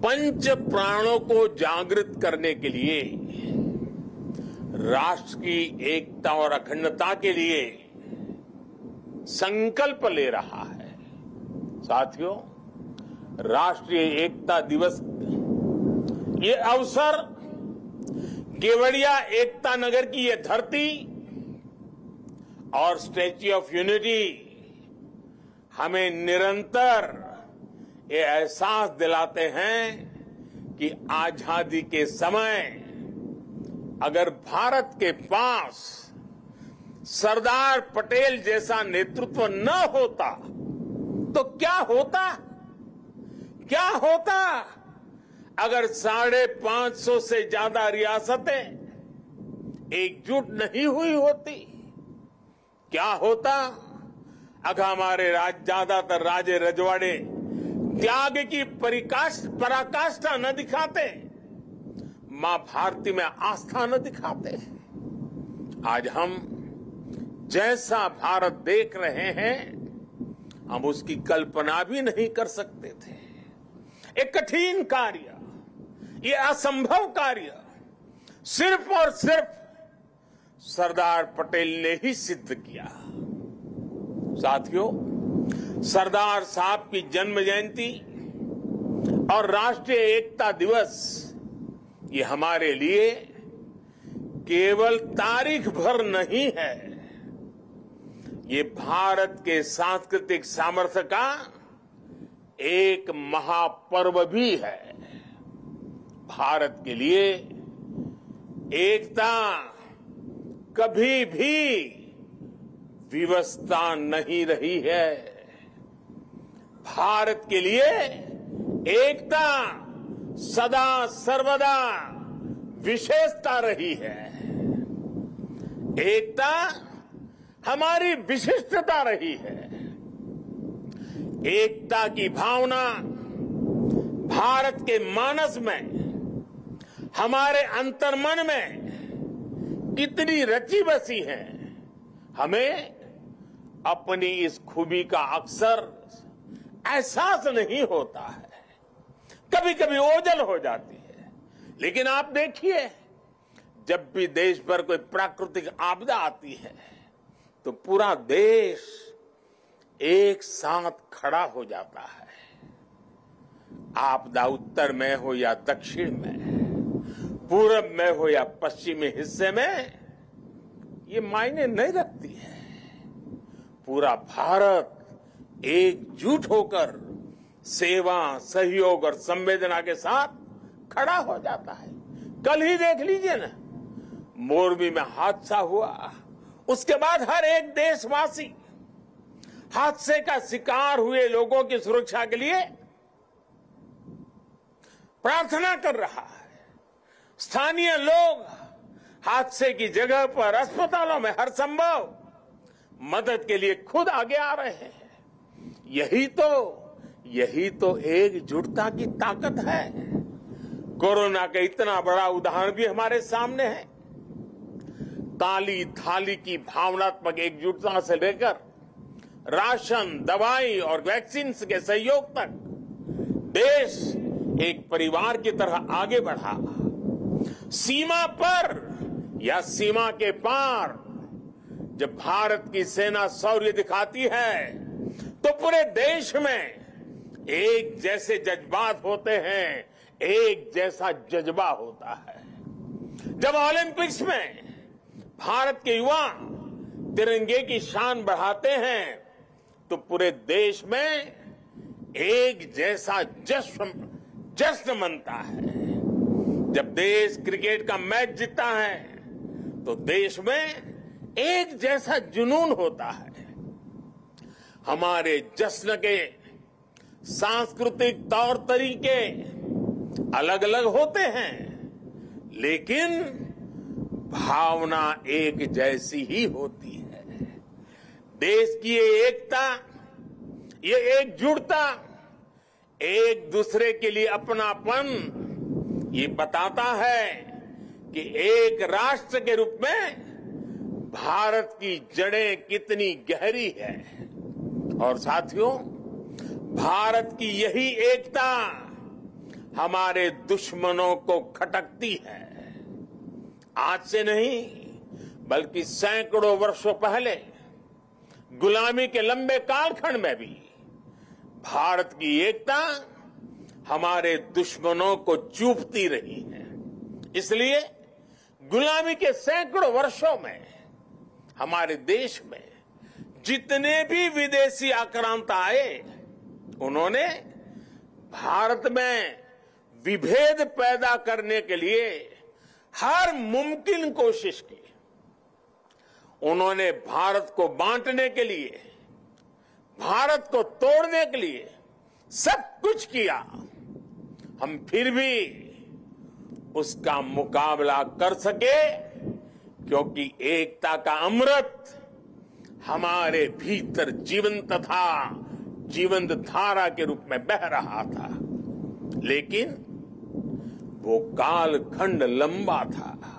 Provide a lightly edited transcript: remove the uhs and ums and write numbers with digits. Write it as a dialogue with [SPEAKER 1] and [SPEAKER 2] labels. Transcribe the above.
[SPEAKER 1] पंच प्राणों को जागृत करने के लिए, राष्ट्र की एकता और अखंडता के लिए संकल्प ले रहा है। साथियों, राष्ट्रीय एकता दिवस ये अवसर केवड़िया एकता नगर की ये धरती और स्टैच्यू ऑफ यूनिटी हमें निरंतर ये एहसास दिलाते हैं कि आजादी के समय अगर भारत के पास सरदार पटेल जैसा नेतृत्व न होता तो क्या होता अगर 550 से ज्यादा रियासतें एकजुट नहीं हुई होती? क्या होता अगर हमारे ज्यादातर राजे रजवाड़े त्याग की पराकाष्ठा न दिखाते, मां भारती में आस्था न दिखाते? आज हम जैसा भारत देख रहे हैं, हम उसकी कल्पना भी नहीं कर सकते थे। एक कठिन कार्य, ये असंभव कार्य सिर्फ और सिर्फ सरदार पटेल ने ही सिद्ध किया। साथियों, सरदार साहब की जन्म जयंती और राष्ट्रीय एकता दिवस ये हमारे लिए केवल तारीख भर नहीं है, ये भारत के सांस्कृतिक सामर्थ्य का एक महापर्व भी है। भारत के लिए एकता कभी भी विवशता नहीं रही है। भारत के लिए एकता सदा सर्वदा विशेषता रही है। एकता हमारी विशिष्टता रही है। एकता की भावना भारत के मानस में, हमारे अंतर्मन में कितनी रची बसी है, हमें अपनी इस खूबी का अक्सर एहसास नहीं होता है। कभी कभी ओझल हो जाती है, लेकिन आप देखिए, जब भी देश पर कोई प्राकृतिक आपदा आती है तो पूरा देश एक साथ खड़ा हो जाता है। आपदा उत्तर में हो या दक्षिण में, पूरब में हो या पश्चिमी हिस्से में, ये मायने नहीं रखती है। पूरा भारत एकजुट होकर सेवा, सहयोग और संवेदना के साथ खड़ा हो जाता है। कल ही देख लीजिए ना, मोरबी में हादसा हुआ, उसके बाद हर एक देशवासी हादसे का शिकार हुए लोगों की सुरक्षा के लिए प्रार्थना कर रहा है। स्थानीय लोग हादसे की जगह पर अस्पतालों में हर संभव मदद के लिए खुद आगे आ रहे हैं। यही तो एकजुटता की ताकत है। कोरोना का इतना बड़ा उदाहरण भी हमारे सामने है। काली थाली की भावनात्मक एकजुटता से लेकर राशन, दवाई और वैक्सीन के सहयोग तक देश एक परिवार की तरह आगे बढ़ा। सीमा पर या सीमा के पार जब भारत की सेना शौर्य दिखाती है तो पूरे देश में एक जैसे जज्बात होते हैं, एक जैसा जज्बा होता है। जब ओलंपिक्स में भारत के युवा तिरंगे की शान बढ़ाते हैं तो पूरे देश में एक जैसा जश्न मनता है। जब देश क्रिकेट का मैच जीतता है तो देश में एक जैसा जुनून होता है। हमारे जश्न के सांस्कृतिक तौर तरीके अलग अलग होते हैं, लेकिन भावना एक जैसी ही होती है। देश की ये एकता, ये एकजुटता, एक दूसरे के लिए अपनापन, ये बताता है कि एक राष्ट्र के रूप में भारत की जड़ें कितनी गहरी है। और साथियों, भारत की यही एकता हमारे दुश्मनों को खटकती है। आज से नहीं, बल्कि सैकड़ों वर्षों पहले गुलामी के लंबे कालखंड में भी भारत की एकता हमारे दुश्मनों को चूपती रही है। इसलिए गुलामी के सैकड़ों वर्षों में हमारे देश में जितने भी विदेशी आक्रांत आए, उन्होंने भारत में विभेद पैदा करने के लिए हर मुमकिन कोशिश की। उन्होंने भारत को बांटने के लिए, भारत को तोड़ने के लिए सब कुछ किया। हम फिर भी उसका मुकाबला कर सके, क्योंकि एकता का अमृत हमारे भीतर जीवंत था, जीवंत धारा के रूप में बह रहा था। लेकिन वो कालखंड लंबा था।